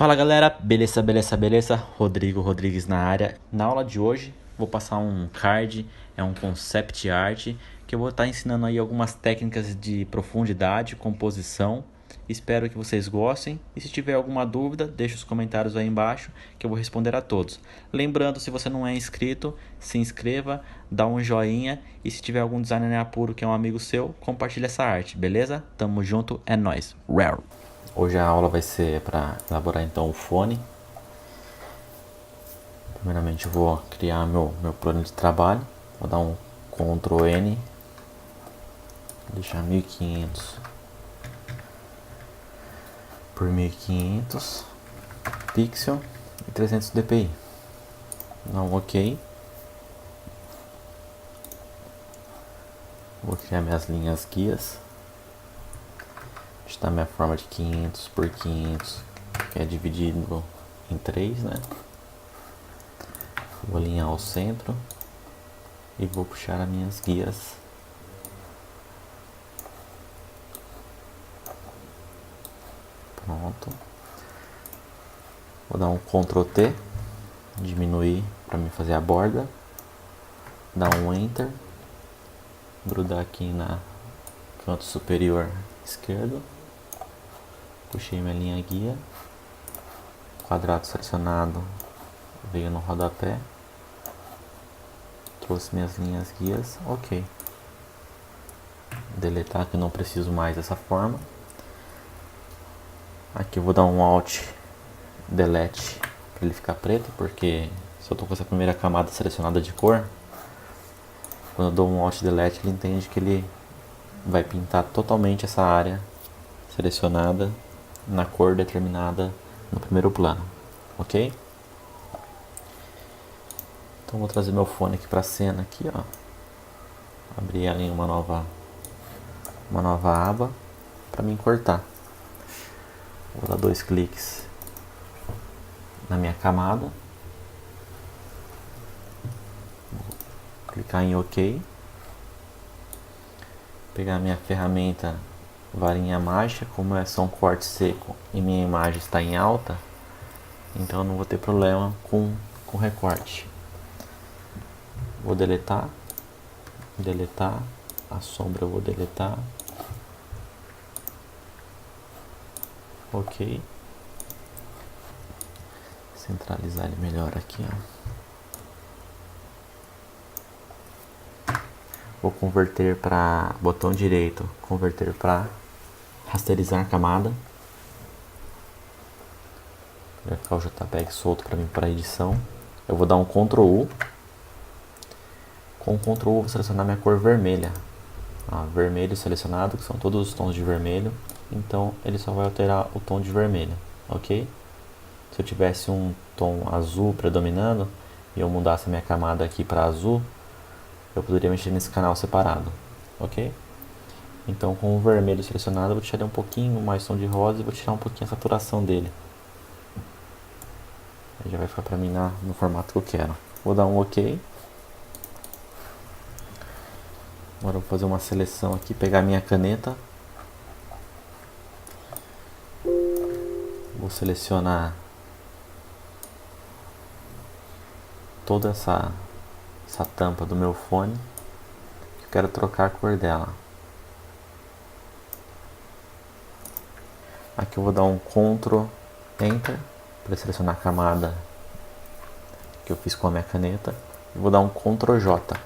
Fala galera, beleza, beleza, beleza? Rodrigo Rodrigues na área. Na aula de hoje vou passar um card, é um concept art, que eu vou estar ensinando aí algumas técnicas de profundidade, composição. Espero que vocês gostem e se tiver alguma dúvida, deixe os comentários aí embaixo que eu vou responder a todos. Lembrando, se você não é inscrito, se inscreva, dá um joinha e se tiver algum designer apuro que é um amigo seu, compartilha essa arte, beleza? Tamo junto, é nóis. Rare. Hoje a aula vai ser para elaborar então o fone. Primeiramente eu vou criar meu plano de trabalho. Vou dar um Ctrl N, deixar 1500 por 1500 pixel e 300 dpi. Dar um OK. Vou criar minhas linhas guias. Está minha forma de 500 por 500, que é dividido em 3, né? Vou alinhar ao centro e vou puxar as minhas guias. Pronto. Vou dar um Ctrl T, diminuir para me fazer a borda. Dar um Enter, grudar aqui na canto superior esquerdo. Puxei minha linha guia. Quadrado selecionado veio no rodapé. Trouxe minhas linhas guias. OK. Deletar, que eu não preciso mais dessa forma. Aqui eu vou dar um Alt Delete para ele ficar preto, porque se eu estou com essa primeira camada selecionada de cor, quando eu dou um Alt Delete ele entende que ele vai pintar totalmente essa área selecionada na cor determinada no primeiro plano, OK? Então vou trazer meu fone aqui para a cena aqui, ó. Abrir ali uma nova aba para mim cortar. Vou dar 2 cliques na minha camada. Vou clicar em OK. Pegar minha ferramenta varinha mágica, como é só um corte seco e minha imagem está em alta, então eu não vou ter problema com recorte. Vou deletar, a sombra eu vou deletar. OK. Centralizar ele melhor aqui, ó. Vou converter para botão direito, converter para rasterizar a camada. Vai ficar o JPEG solto para mim para edição. Eu vou dar um Ctrl U. Com o Ctrl U vou selecionar minha cor vermelha. Vermelho selecionado, que são todos os tons de vermelho. Então ele só vai alterar o tom de vermelho, OK? Se eu tivesse um tom azul predominando e eu mudasse a minha camada aqui para azul, eu poderia mexer nesse canal separado, OK? Então com o vermelho selecionado eu vou deixar ele um pouquinho mais tom de rosa e vou tirar um pouquinho a saturação dele. Aí já vai ficar para mim no formato que eu quero. Vou dar um OK. Agora eu vou fazer uma seleção aqui, pegar minha caneta. Vou selecionar toda essa tampa do meu fone. Eu quero trocar a cor dela. Aqui eu vou dar um Ctrl Enter para selecionar a camada que eu fiz com a minha caneta. E vou dar um Ctrl J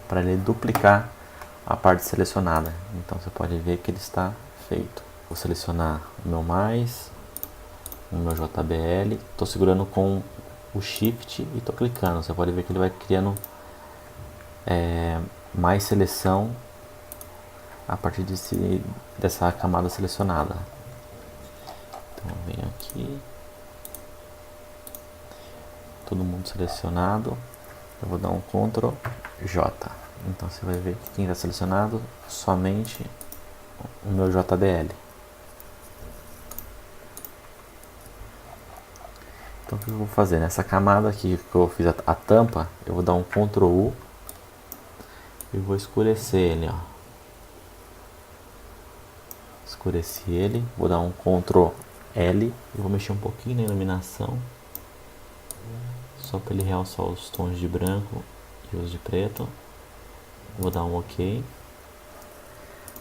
para ele duplicar a parte selecionada. Então você pode ver que ele está feito. Vou selecionar o meu mais, o meu JBL. Estou segurando com o Shift e estou clicando. Você pode ver que ele vai criando mais seleção a partir dessa camada selecionada. Então eu venho aqui, todo mundo selecionado. Eu vou dar um Ctrl J. Então você vai ver que quem está selecionado somente o meu JBL. Então o que eu vou fazer? Nessa camada aqui que eu fiz a tampa, eu vou dar um Ctrl U e vou escurecer ele, ó. Escureci ele, vou dar um Ctrl L e vou mexer um pouquinho na iluminação, só para ele realçar os tons de branco e os de preto. Vou dar um OK.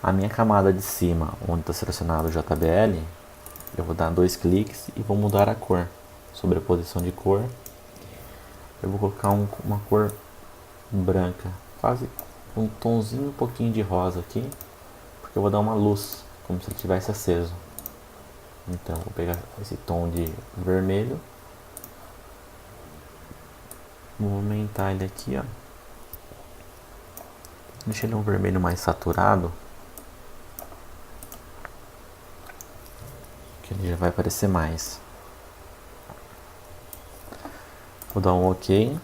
A minha camada de cima, onde está selecionado o JBL, eu vou dar 2 cliques e vou mudar a cor, sobreposição de cor. Eu vou colocar uma cor branca, quase um tonzinho um pouquinho de rosa aqui, porque eu vou dar uma luz, como se ele tivesse aceso. Então vou pegar esse tom de vermelho, vou aumentar ele aqui, ó. Deixa ele um vermelho mais saturado, que ele já vai aparecer mais. Vou dar um OK.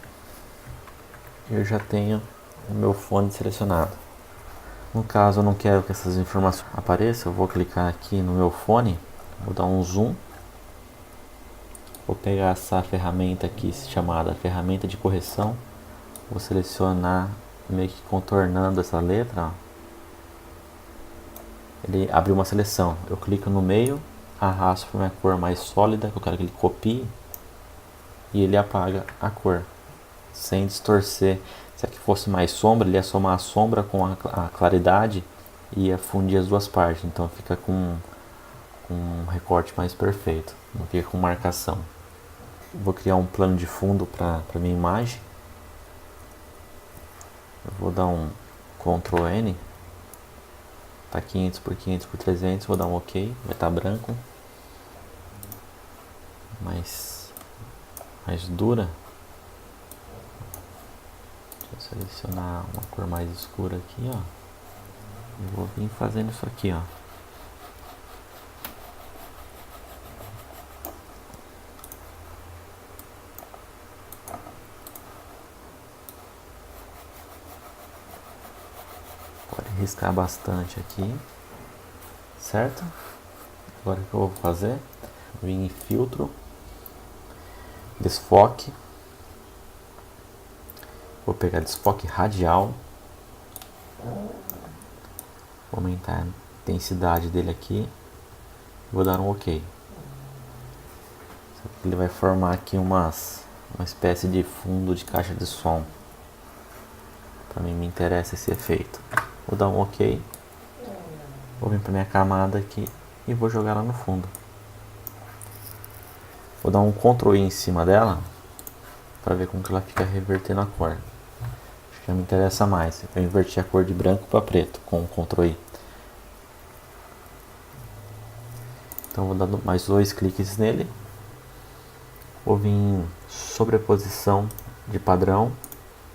Eu já tenho o meu fone selecionado. No caso eu não quero que essas informações apareçam, eu vou clicar aqui no meu fone, vou dar um zoom. Vou pegar essa ferramenta aqui chamada ferramenta de correção. Vou selecionar meio que contornando essa letra, ó. Ele abriu uma seleção. Eu clico no meio, arrasto para uma cor mais sólida, que eu quero que ele copie, e ele apaga a cor, sem distorcer. Se aqui fosse mais sombra, ele ia somar a sombra com a claridade e ia fundir as duas partes. Então fica com um recorte mais perfeito, não fica com marcação. Vou criar um plano de fundo para minha imagem. Eu vou dar um Ctrl N. Tá 500 por 500 por 300, vou dar um OK, vai estar branco. Mais dura. Deixa eu selecionar uma cor mais escura aqui, ó. E vou vir fazendo isso aqui, ó. Pode riscar bastante aqui, certo? Agora o que eu vou fazer? Vim em filtro, desfoque. Vou pegar desfoque radial. Vou aumentar a intensidade dele aqui. Vou dar um OK. Ele vai formar aqui uma espécie de fundo de caixa de som. Para mim me interessa esse efeito. Vou dar um OK. Vou vir para minha camada aqui e vou jogar ela no fundo. Vou dar um Ctrl I em cima dela para ver como que ela fica revertendo a cor. Acho que já me interessa mais. Eu inverti a cor de branco para preto com o Ctrl I. Então vou dar mais 2 cliques nele. Vou vir em sobreposição de padrão.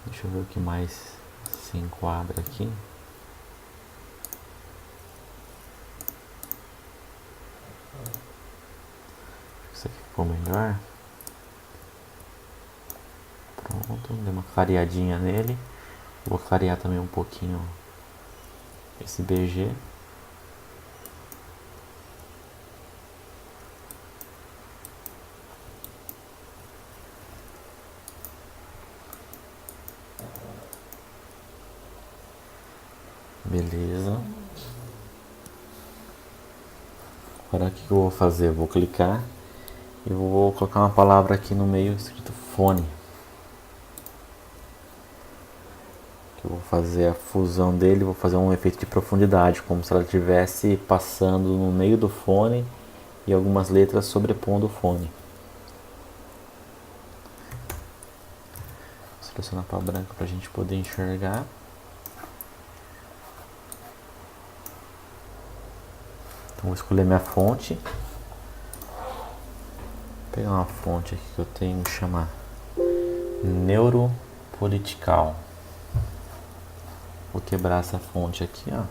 Deixa eu ver o que mais se enquadra aqui. Isso aqui ficou melhor. Pronto, dei uma clareadinha nele. Vou clarear também um pouquinho esse BG. Beleza. Agora o que eu vou fazer? Eu vou clicar e vou colocar uma palavra aqui no meio escrito fone. Eu vou fazer a fusão dele, vou fazer um efeito de profundidade, como se ela estivesse passando no meio do fone e algumas letras sobrepondo o fone. Vou selecionar para branco para a gente poder enxergar. Então vou escolher minha fonte. Vou pegar uma fonte aqui que eu tenho que chamar Neuropolitical. Vou quebrar essa fonte aqui, ó.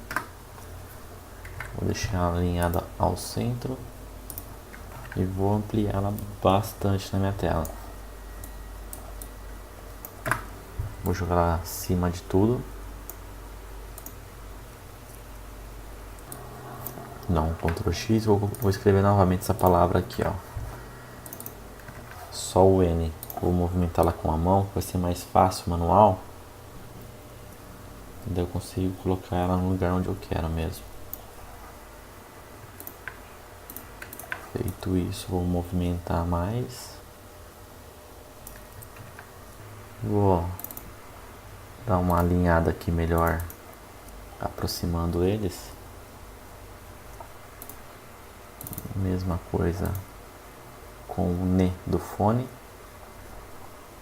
Vou deixar ela alinhada ao centro e vou ampliar ela bastante na minha tela. Vou jogar ela acima de tudo. Não, Ctrl X, vou escrever novamente essa palavra aqui, ó. Só o N. Vou movimentá-la com a mão, vai ser mais fácil, manual. Daí eu consigo colocar ela no lugar onde eu quero mesmo. Feito isso, vou movimentar mais. Vou dar uma alinhada aqui melhor, aproximando eles. Mesma coisa com o N do fone.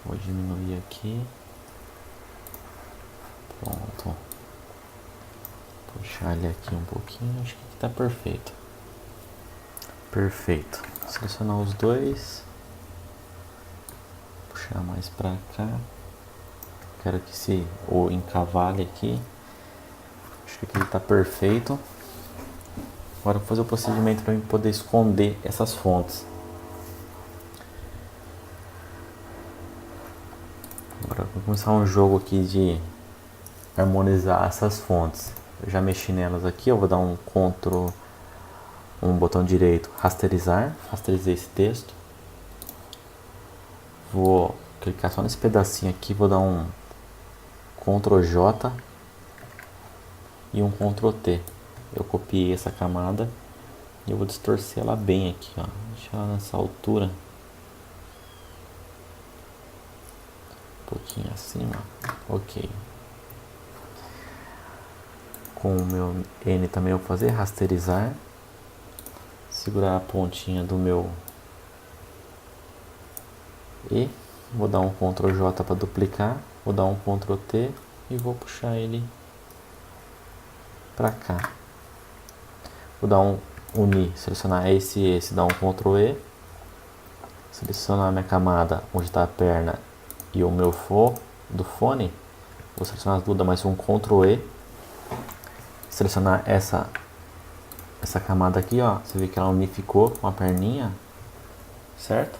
Vou diminuir aqui. Pronto. Puxar ele aqui um pouquinho, acho que está perfeito. Perfeito. Selecionar os dois. Puxar mais para cá. Quero que se ou encavale aqui. Acho que aqui está perfeito. Agora vou fazer o procedimento para eu poder esconder essas fontes. Agora vou começar um jogo aqui de harmonizar essas fontes. Eu já mexi nelas aqui, eu vou dar um Ctrl, um botão direito, rasterizar, rasterizei esse texto. Vou clicar só nesse pedacinho aqui, vou dar um Ctrl J e um Ctrl T. Eu copiei essa camada e eu vou distorcer ela bem aqui, ó. Deixar ela nessa altura. Um pouquinho acima. Ok. Com o meu N também eu vou fazer rasterizar. Segurar a pontinha do meu E. Vou dar um Ctrl J para duplicar. Vou dar um Ctrl T e vou puxar ele para cá. Vou dar um unir, selecionar esse e esse, dar um Ctrl E. Selecionar a minha camada onde está a perna e o meu do fone. Vou selecionar as duas, dar mais um Ctrl E. Selecionar essa camada aqui, ó. Você vê que ela unificou com a perninha, certo?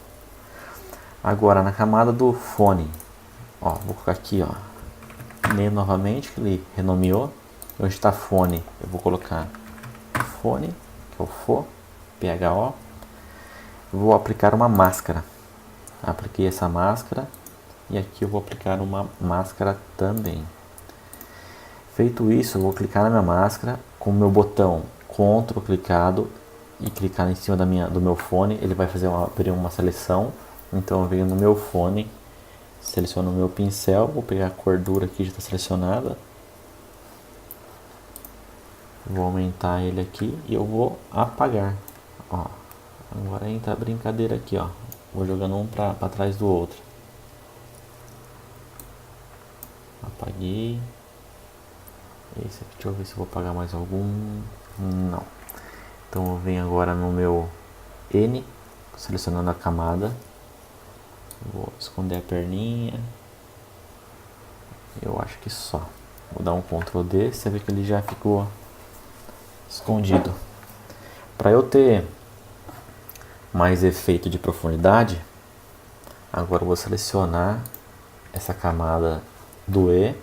Agora na camada do fone, ó, vou colocar aqui, ó, nele novamente, que ele renomeou. Onde está fone, eu vou colocar fone, que é o Fo, PHO. Vou aplicar uma máscara. Apliquei essa máscara e aqui eu vou aplicar uma máscara também. Feito isso, eu vou clicar na minha máscara com o meu botão Ctrl clicado e clicar em cima do meu fone. Ele vai abrir uma seleção. Então eu venho no meu fone, seleciono o meu pincel, vou pegar a cor dura aqui, já está selecionada. Vou aumentar ele aqui e eu vou apagar. Ó, agora entra a brincadeira aqui, ó. Vou jogando um para trás do outro. Apaguei. Esse aqui, deixa eu ver se eu vou apagar mais algum. Não. Então eu venho agora no meu N, selecionando a camada. Vou esconder a perninha. Eu acho que só. Vou dar um Ctrl D, você vê que ele já ficou escondido. Para eu ter mais efeito de profundidade, agora eu vou selecionar essa camada do E.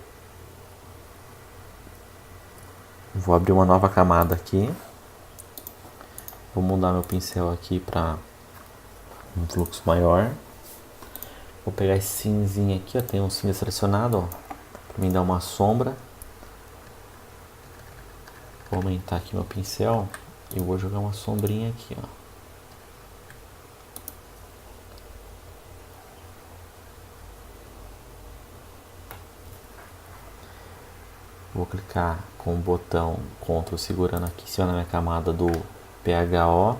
Vou abrir uma nova camada aqui. Vou mudar meu pincel aqui para um fluxo maior. Vou pegar esse cinzinho aqui, ó, tem um cinza selecionado, ó, para mim dar uma sombra. Vou aumentar aqui meu pincel e vou jogar uma sombrinha aqui, ó. Vou clicar com o botão Ctrl segurando aqui em cima na minha camada do PHO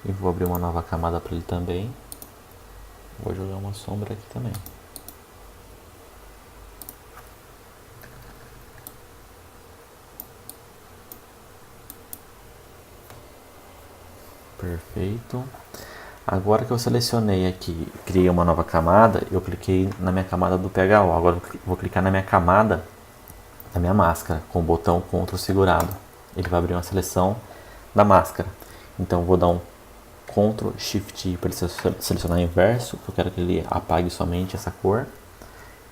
e vou abrir uma nova camada para ele também. Vou jogar uma sombra aqui também. Perfeito. Agora que eu selecionei aqui, criei uma nova camada, eu cliquei na minha camada do PHO. Agora eu vou clicar na minha camada da minha máscara com o botão Ctrl segurado. Ele vai abrir uma seleção da máscara. Então eu vvou dar um Ctrl Shift I para ele selecionar inverso, que eu quero que ele apague somente essa cor.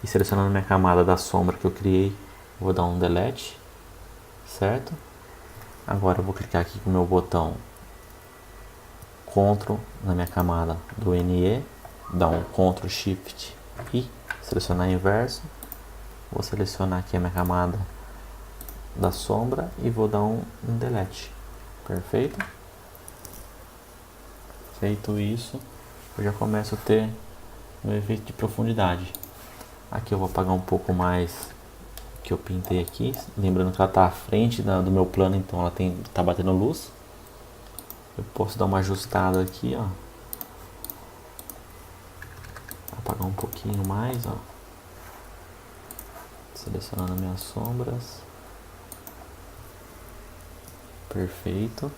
E selecionando minha camada da sombra que eu criei, vou dar um Delete, certo? Agora eu vou clicar aqui com o meu botão Ctrl na minha camada do NE, dar um Ctrl Shift I, selecionar inverso. Vou selecionar aqui a minha camada da sombra e vou dar um Delete. Perfeito? Feito isso, eu já começo a ter um efeito de profundidade. Aqui eu vou apagar um pouco mais que eu pintei aqui, lembrando que ela está à frente do meu plano, então ela tá batendo luz. Eu posso dar uma ajustada aqui, ó. Apagar um pouquinho mais, ó. Selecionando minhas sombras. Perfeito.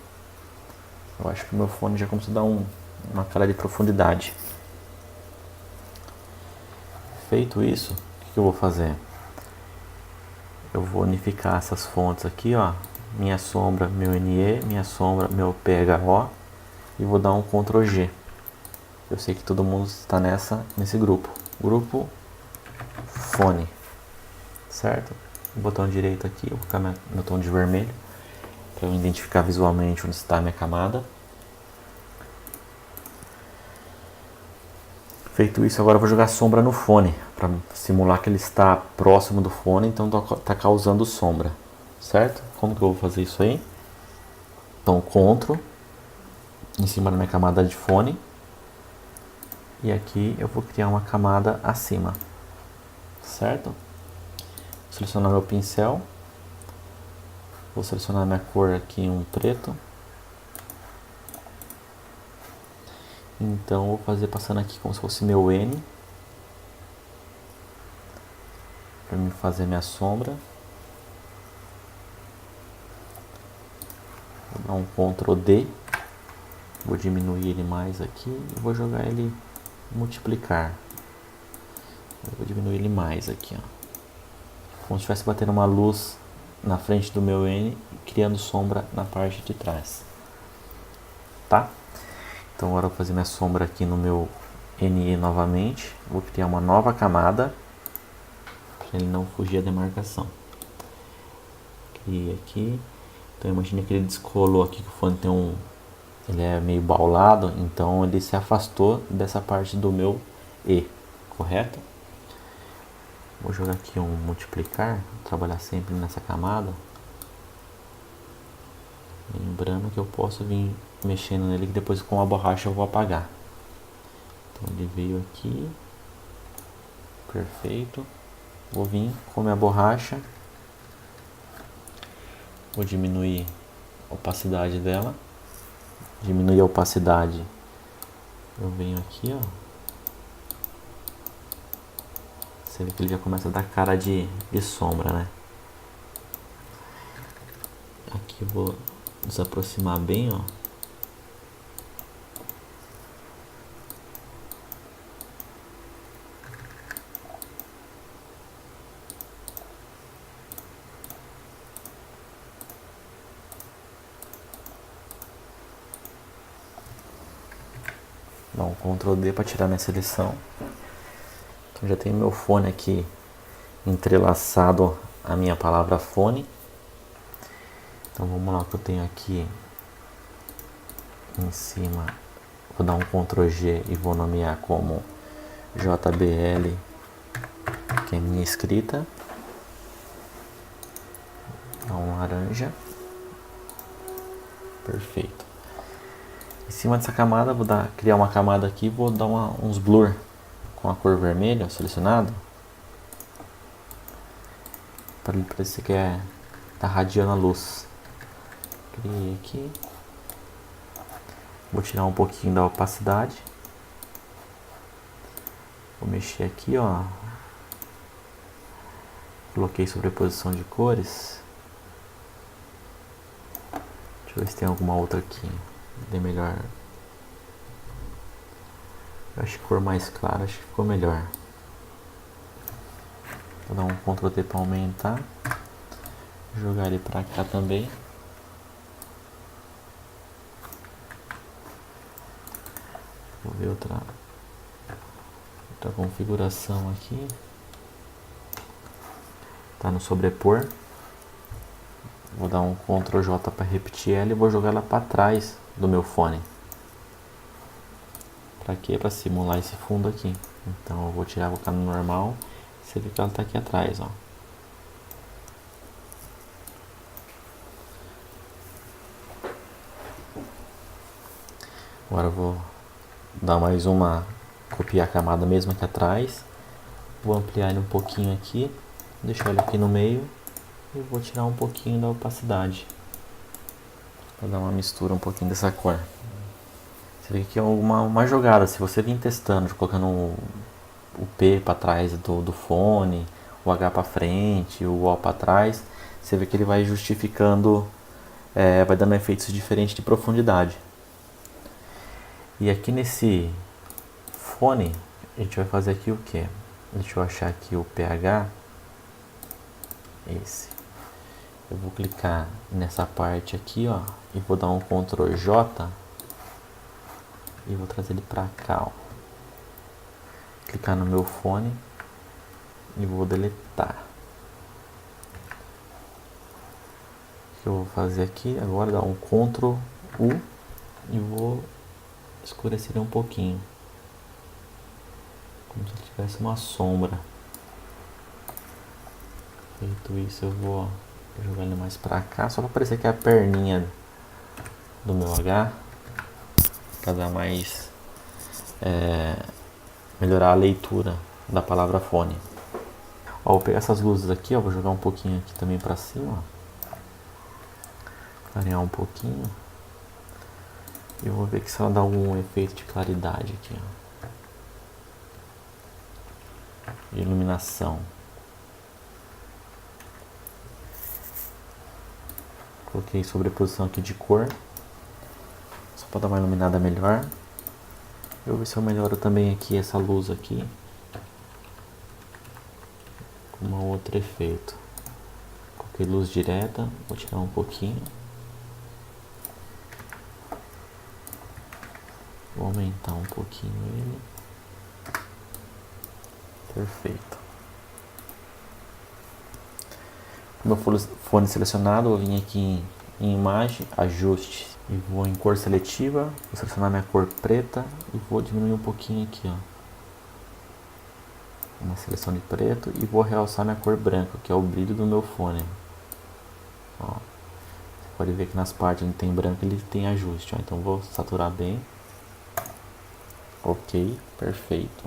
Eu acho que o meu fone já começou a dar uma cara de profundidade. Feito isso, o que eu vou fazer? Eu vou unificar essas fontes aqui, ó. Minha sombra, meu NE, minha sombra, meu PHO. E vou dar um Ctrl G. Eu sei que todo mundo está nesse grupo. Grupo fone. Certo? O botão direito aqui, eu vou colocar meu tom de vermelho. Para eu identificar visualmente onde está a minha camada. Feito isso, agora eu vou jogar sombra no fone, para simular que ele está próximo do fone, então está causando sombra, certo? Como que eu vou fazer isso aí? Então, Ctrl, em cima da minha camada de fone, e aqui eu vou criar uma camada acima, certo? Vou selecionar meu pincel, vou selecionar minha cor aqui, um preto. Então, vou fazer passando aqui como se fosse meu N, para me fazer minha sombra. Vou dar um Ctrl D, vou diminuir ele mais aqui e vou jogar ele multiplicar. Eu vou diminuir ele mais aqui, ó. Como se estivesse batendo uma luz na frente do meu N e criando sombra na parte de trás. Tá? Então agora eu vou fazer minha sombra aqui no meu NE novamente. Vou criar uma nova camada para ele não fugir da demarcação. Criei aqui. Então imagine que ele descolou aqui, que o fone tem ele é meio baulado, então ele se afastou dessa parte do meu E, correto? Vou jogar aqui um multiplicar, vou trabalhar sempre nessa camada. Lembrando que eu posso vir mexendo nele, que depois com a borracha eu vou apagar. Então ele veio aqui, perfeito. Vou vir com a minha borracha, vou diminuir a opacidade dela. Diminuir a opacidade, eu venho aqui, ó. Você vê que ele já começa a dar cara de sombra, né? Aqui eu vou desaproximar bem, ó. Dá um Ctrl D para tirar minha seleção. Então já tenho meu fone aqui entrelaçado a minha palavra fone. Então vamos lá, que eu tenho aqui em cima, vou dar um Ctrl G e vou nomear como JBL, que é minha escrita. Dá um laranja. Perfeito. Em cima dessa camada, vou criar uma camada aqui e vou dar uns blur com a cor vermelha selecionado. Para ele parecer que tá radiando a luz. Criei aqui. Vou tirar um pouquinho da opacidade. Vou mexer aqui, ó. Coloquei sobreposição de cores. Deixa eu ver se tem alguma outra aqui. Dê melhor. Eu acho que cor mais clara, acho que ficou melhor. Vou dar um Ctrl T para aumentar. Jogar ele para cá também. Vou ver outra configuração aqui. Tá no sobrepor. Vou dar um Ctrl J para repetir ela e vou jogar ela para trás do meu fone. Para quê? Para simular esse fundo aqui. Então eu vou tirar, vou colocar no normal. Você vê que ela tá aqui atrás, ó. Agora eu vou dar mais uma, copiar a camada mesmo aqui atrás. Vou ampliar ele um pouquinho aqui, deixar ele aqui no meio e vou tirar um pouquinho da opacidade para dar uma mistura um pouquinho dessa cor. Você vê que é uma jogada, se você vir testando, colocando o P para trás do fone, o H para frente, o O para trás, você vê que ele vai justificando, vai dando efeitos diferentes de profundidade. E aqui nesse fone, a gente vai fazer aqui o que? Deixa eu achar aqui o pH. Esse. Eu vou clicar nessa parte aqui, ó, e vou dar um Ctrl J e vou trazer ele pra cá, ó. Clicar no meu fone e vou deletar. O que eu vou fazer aqui agora? Dar um Ctrl U e vou escurecer ele um pouquinho, como se tivesse uma sombra. Feito isso, eu vou jogar ele mais pra cá, só para parecer que é a perninha do meu H, para dar mais, melhorar a leitura da palavra fone. Ó, vou pegar essas luzes aqui, ó, vou jogar um pouquinho aqui também para cima, ó. Clarear um pouquinho. E eu vou ver que se ela dá algum efeito de claridade aqui, ó. De iluminação. Coloquei sobreposição aqui de cor, só para dar uma iluminada melhor. Eu vou ver se eu melhoro também aqui essa luz aqui com um outro efeito. Coloquei luz direta, vou tirar um pouquinho. Vou aumentar um pouquinho ele. Perfeito. Com meu fone selecionado, eu vou vir aqui em imagem, ajuste, e vou em cor seletiva, vou selecionar minha cor preta e vou diminuir um pouquinho aqui, ó, uma seleção de preto, e vou realçar minha cor branca, que é o brilho do meu fone. Ó, você pode ver que nas partes onde tem branco ele tem ajuste, ó, então vou saturar bem. Ok, perfeito.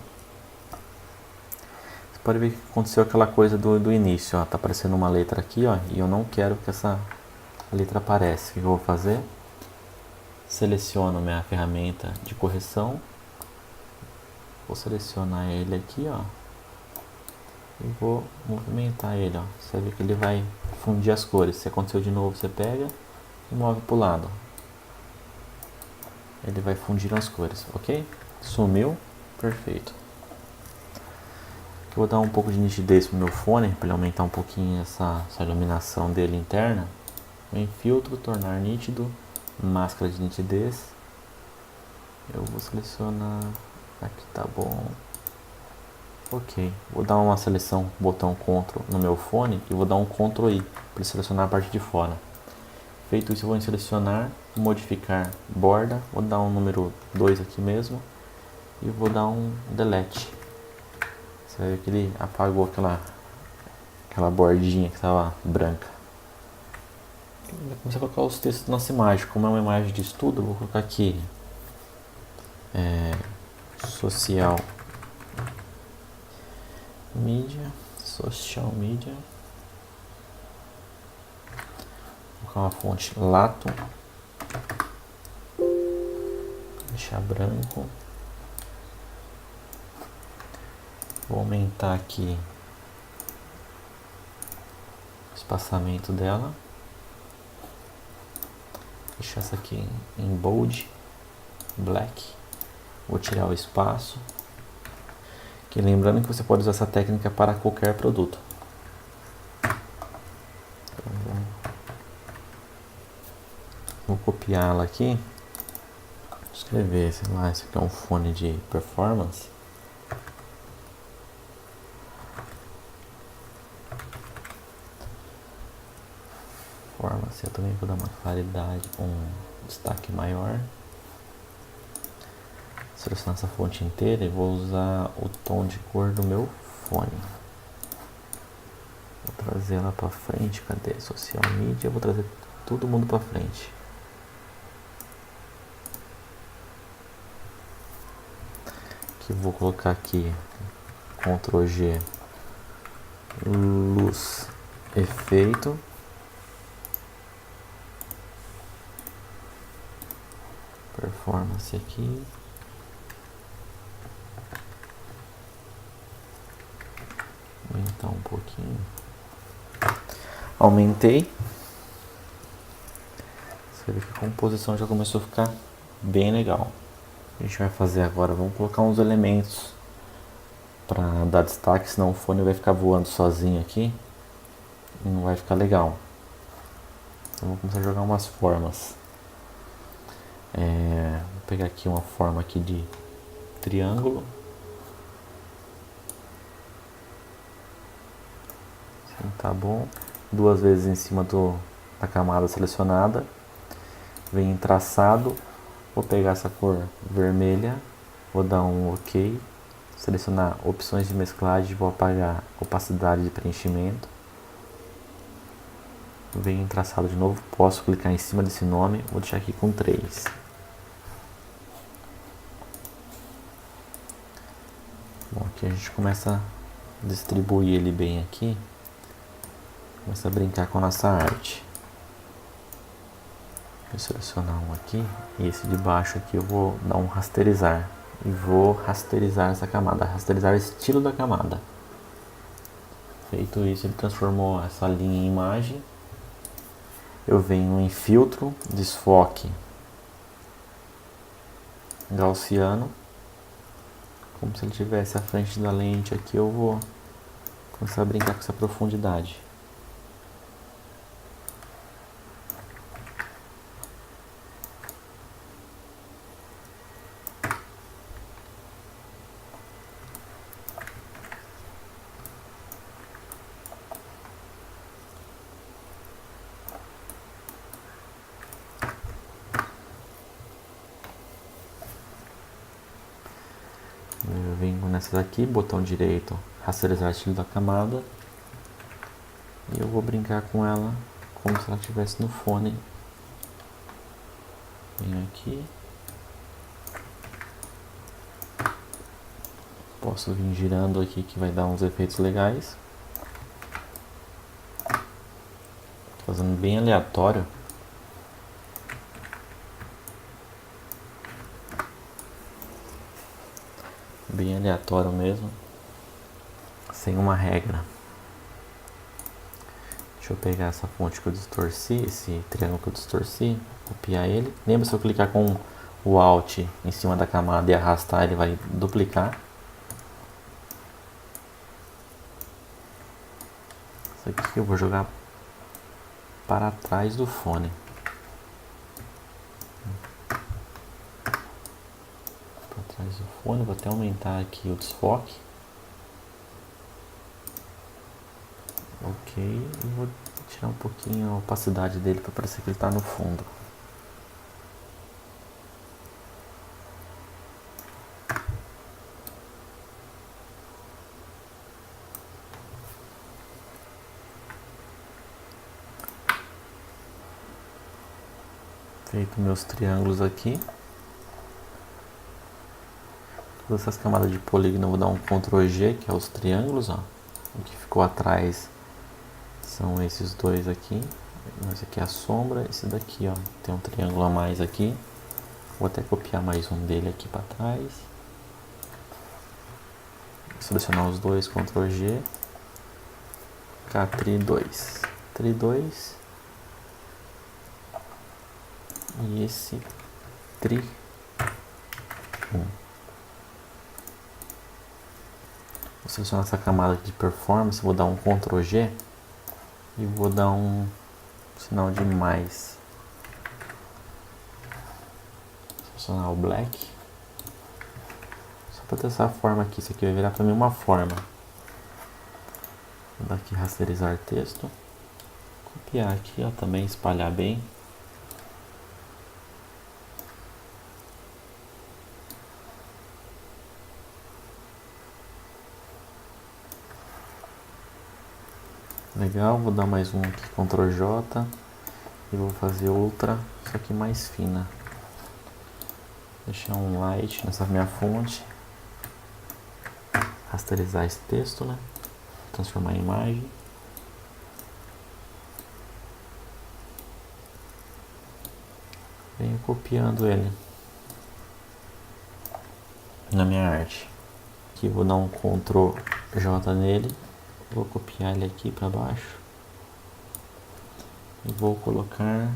Você pode ver que aconteceu aquela coisa do início, ó, tá aparecendo uma letra aqui, ó, e eu não quero que essa letra apareça. O que eu vou fazer? Seleciono minha ferramenta de correção, vou selecionar ele aqui, ó, e vou movimentar ele, ó. Você vai ver que ele vai fundir as cores. Se aconteceu de novo, você pega e move para o lado. Ele vai fundir as cores, ok? Sumiu, perfeito. Eu vou dar um pouco de nitidez pro meu fone, para ele aumentar um pouquinho essa iluminação dele interna. Em filtro, tornar nítido, máscara de nitidez. Eu vou selecionar, aqui tá bom. Ok, vou dar uma seleção, botão Ctrl no meu fone e vou dar um Ctrl I para selecionar a parte de fora. Feito isso, eu vou em selecionar, modificar borda, vou dar um número 2 aqui mesmo e vou dar um delete. Você vai ver que ele apagou aquela bordinha que estava branca. Vou começar a colocar os textos na nossa imagem. Como é uma imagem de estudo, eu vou colocar aqui social media. Vou colocar uma fonte Lato, deixar branco. Vou aumentar aqui o espaçamento dela. Deixar essa aqui em bold, black. Vou tirar o espaço. Que lembrando que você pode usar essa técnica para qualquer produto. Então, vou copiá-la aqui. Vou escrever, sei lá, esse aqui é um fone de performance. Eu também vou dar uma claridade, um destaque maior. Selecionar essa fonte inteira e vou usar o tom de cor do meu fone. Vou trazer ela para frente. Cadê? Social Media. Vou trazer todo mundo para frente. que vou colocar aqui Ctrl G, luz, efeito, performance aqui, vou aumentar um pouquinho, aumentei. Você vê que a composição já começou a ficar bem legal. A gente vai fazer agora, vamos colocar uns elementos para dar destaque, senão o fone vai ficar voando sozinho aqui e não vai ficar legal. Então vamos começar a jogar umas formas. Vou pegar aqui uma forma aqui de triângulo. Assim tá bom. 2 vezes em cima da camada selecionada. Vem em traçado, vou pegar essa cor vermelha, vou dar um OK, selecionar opções de mesclagem, vou apagar opacidade de preenchimento. Vem em traçado de novo, posso clicar em cima desse nome, vou deixar aqui com 3. Bom, aqui a gente começa a distribuir ele bem aqui, começa a brincar com a nossa arte. Vou selecionar um aqui, e esse de baixo aqui eu vou dar um rasterizar. E vou rasterizar essa camada, rasterizar o estilo da camada. Feito isso, ele transformou essa linha em imagem. Eu venho em filtro, desfoque gaussiano. Como se ele estivesse à frente da lente aqui, eu vou começar a brincar com essa profundidade. Eu venho nessa daqui, botão direito, rasterizar o estilo da camada. E eu vou brincar com ela como se ela estivesse no fone. Venho aqui. Posso vir girando aqui que vai dar uns efeitos legais. Fazendo bem aleatório. Bem aleatório mesmo. Sem uma regra. Deixa eu pegar essa fonte que eu distorci, esse triângulo que eu distorci, copiar ele. Lembra, se eu clicar com o Alt em cima da camada e arrastar, ele vai duplicar. Isso aqui eu vou jogar para trás do fone. Para trás do fone, vou até aumentar aqui o desfoque. Ok, e vou tirar um pouquinho a opacidade dele para parecer que ele está no fundo. Feito meus triângulos aqui. Todas essas camadas de polígono eu vou dar um Ctrl G, que é os triângulos, ó. O que ficou atrás são esses dois aqui. Esse aqui é a sombra, esse daqui, ó, tem um triângulo a mais aqui. Vou até copiar mais um dele aqui para trás. Vou selecionar os dois, Ctrl G. Tri 2. Tri 2. E esse Tri 1. Vou selecionar essa camada aqui de performance, vou dar um Ctrl G e vou dar um sinal de mais. Selecionar o black. Só para ter essa forma aqui, isso aqui vai virar para mim uma forma. Vou dar aqui rasterizar texto. Copiar aqui, ó, também espalhar bem. Legal, vou dar mais um aqui, Ctrl J, e vou fazer outra, só que mais fina. Deixar um light nessa minha fonte. rasterizar esse texto, né? Transformar em imagem. Venho copiando ele na minha arte. Aqui vou dar um Ctrl J nele, vou copiar ele aqui para baixo e vou colocar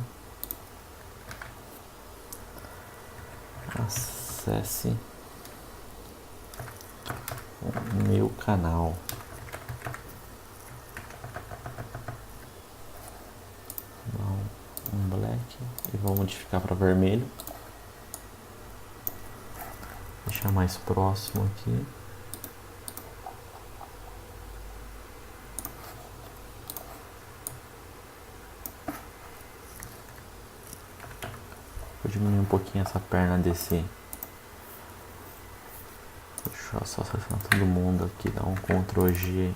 acesse o meu canal. Um black e vou modificar para vermelho. Deixar mais próximo aqui. Vou diminuir um pouquinho essa perna desse. Deixa eu só selecionar todo mundo aqui, dar um Ctrl G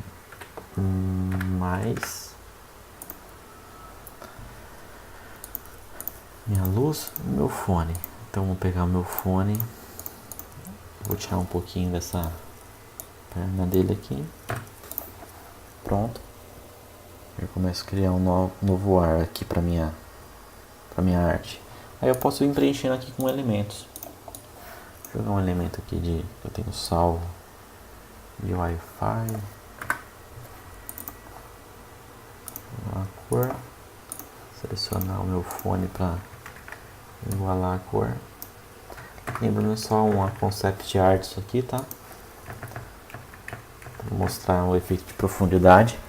mais. Minha luz, meu fone. Então vou pegar o meu fone. Vou tirar um pouquinho dessa perna dele aqui. Pronto. Eu começo a criar um novo ar aqui para minha arte. Aí eu posso ir preenchendo aqui com elementos. Vou jogar um elemento aqui que eu tenho salvo de Wi-Fi. A cor. Selecionar o meu fone para igualar a cor. Lembrando só uma concept art isso aqui, tá? Vou mostrar o efeito de profundidade.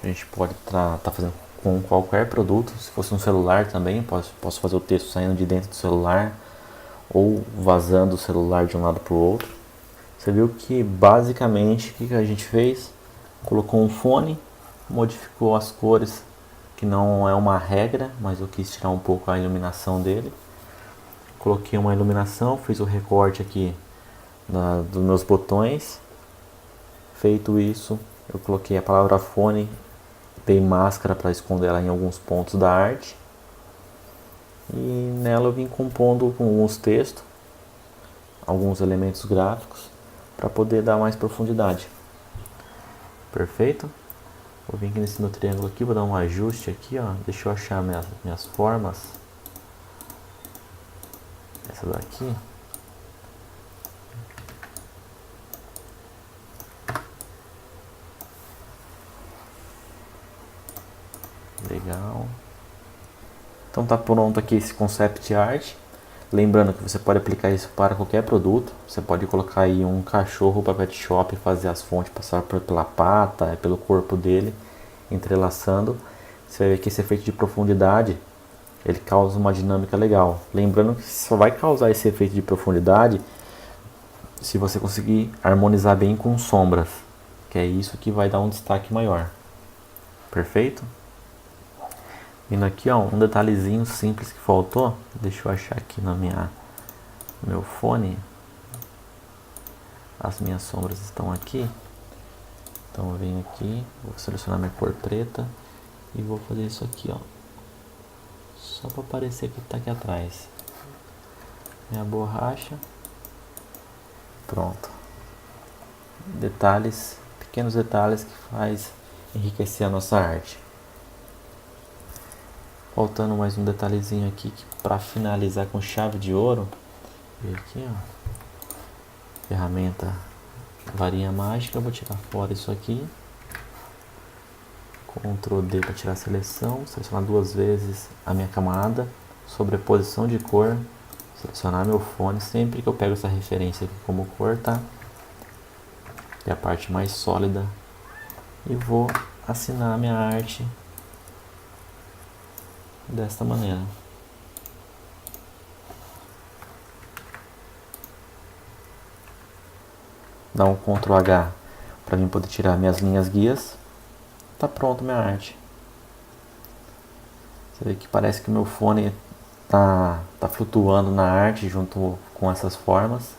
A gente pode tá fazendo com qualquer produto. Se fosse um celular também, posso fazer o texto saindo de dentro do celular ou vazando o celular de um lado para o outro. Você viu que basicamente o que a gente fez? Colocou um fone, modificou as cores, que não é uma regra, mas eu quis tirar um pouco a iluminação dele. Coloquei uma iluminação, fiz o recorte aqui dos meus botões. Feito isso, eu coloquei a palavra fone, dei máscara para esconder ela em alguns pontos da arte. E nela eu vim compondo com alguns textos, alguns elementos gráficos, para poder dar mais profundidade. Perfeito? Vou vir aqui nesse meu triângulo aqui, vou dar um ajuste aqui, ó. Deixa eu achar minhas formas. Essa daqui. Legal. Então tá pronto aqui esse concept art. Lembrando que você pode aplicar isso para qualquer produto. Você pode colocar aí um cachorro para pet shop e fazer as fontes passar pela pata, pelo corpo dele, entrelaçando. Você vai ver que esse efeito de profundidade, ele causa uma dinâmica legal. Lembrando que só vai causar esse efeito de profundidade se você conseguir harmonizar bem com sombras, que é isso que vai dar um destaque maior. Perfeito? Vindo aqui, ó, um detalhezinho simples que faltou. Deixa eu achar aqui no meu fone. As minhas sombras estão aqui. Então eu venho aqui, vou selecionar minha cor preta e vou fazer isso aqui, ó. Só para parecer que está aqui atrás. Minha borracha. Pronto. Detalhes, pequenos detalhes que faz enriquecer a nossa arte. Faltando mais um detalhezinho aqui para finalizar com chave de ouro. E aqui, ó, ferramenta varinha mágica. Eu vou tirar fora isso aqui. Ctrl D para tirar a seleção. Selecionar duas vezes a minha camada. Sobreposição de cor. Selecionar meu fone. Sempre que eu pego essa referência aqui como cor, tá? Que é a parte mais sólida. E vou assinar a minha arte desta maneira. Dá um Ctrl H para mim poder tirar minhas linhas guias. Tá pronto minha arte. Você vê que parece que meu fone tá flutuando na arte junto com essas formas.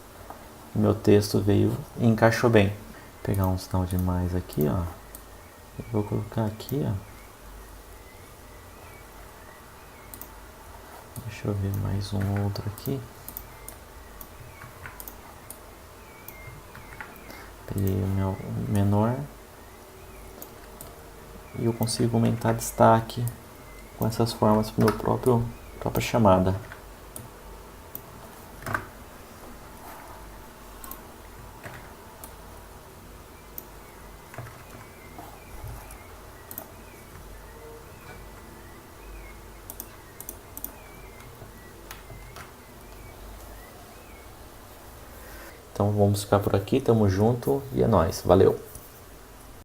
E meu texto veio e encaixou bem. Vou pegar um sinal de mais aqui, ó. Eu vou colocar aqui, ó. Deixa eu ver mais um outro aqui. Peguei o meu menor e eu consigo aumentar destaque com essas formas para meu própria chamada. Então vamos ficar por aqui, tamo junto e é nóis, valeu!